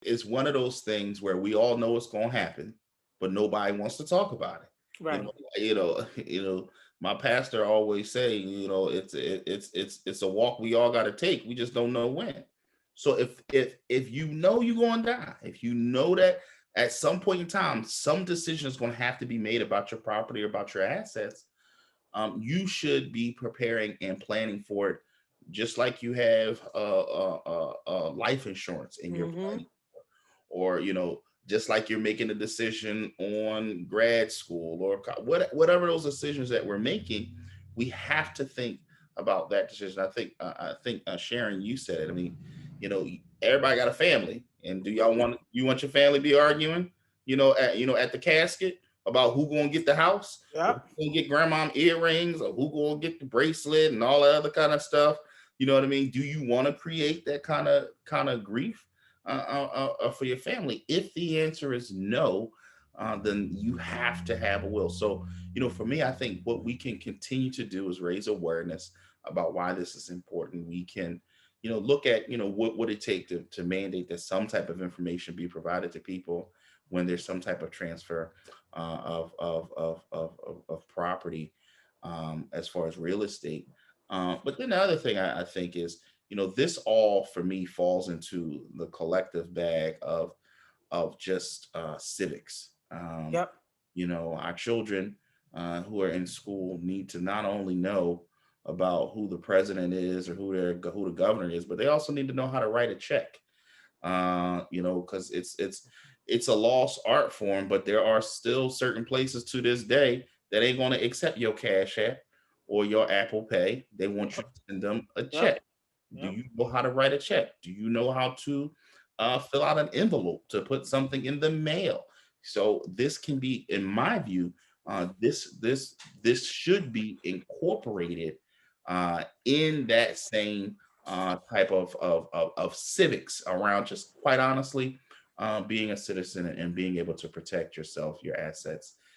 It's one of those things where we all know it's going to happen, but nobody wants to talk about it. You Right. know, my pastor always say, it's a walk we all got to take. We just don't know when. So if you know you're going to die, if you know that at some point in time, some decision is going to have to be made about your property or about your assets, you should be preparing and planning for it, just like you have life insurance in your Mm-hmm. planning, or just like you're making a decision on grad school or whatever those decisions that we're making. We have to think about that decision. I think Sharon, you said it. I mean, everybody got a family, and do y'all want your family to be arguing, at the casket about who gonna get the house, or Yep. who gonna get grandmom earrings, or who gonna get the bracelet and all that other kind of stuff? You know what I mean? Do you want to create that kind of grief for your family? If the answer is no, then you have to have a will. So, for me, I think what we can continue to do is raise awareness about why this is important. We can, look at, what would it take to mandate that some type of information be provided to people when there's some type of transfer of property, as far as real estate. But then the other thing I think is, this all for me falls into the collective bag of just civics. Yep. Our children who are in school need to not only know about who the president is or who the governor is, but they also need to know how to write a check. Because it's a lost art form, but there are still certain places to this day that ain't going to accept your Cash App or your Apple Pay. They want you to send them a Yep. check. Do Yep. you know how to write a check? Do you know how to fill out an envelope to put something in the mail? So this can be, in my view, this should be incorporated in that same type of civics around, just quite honestly, being a citizen and being able to protect yourself, your assets,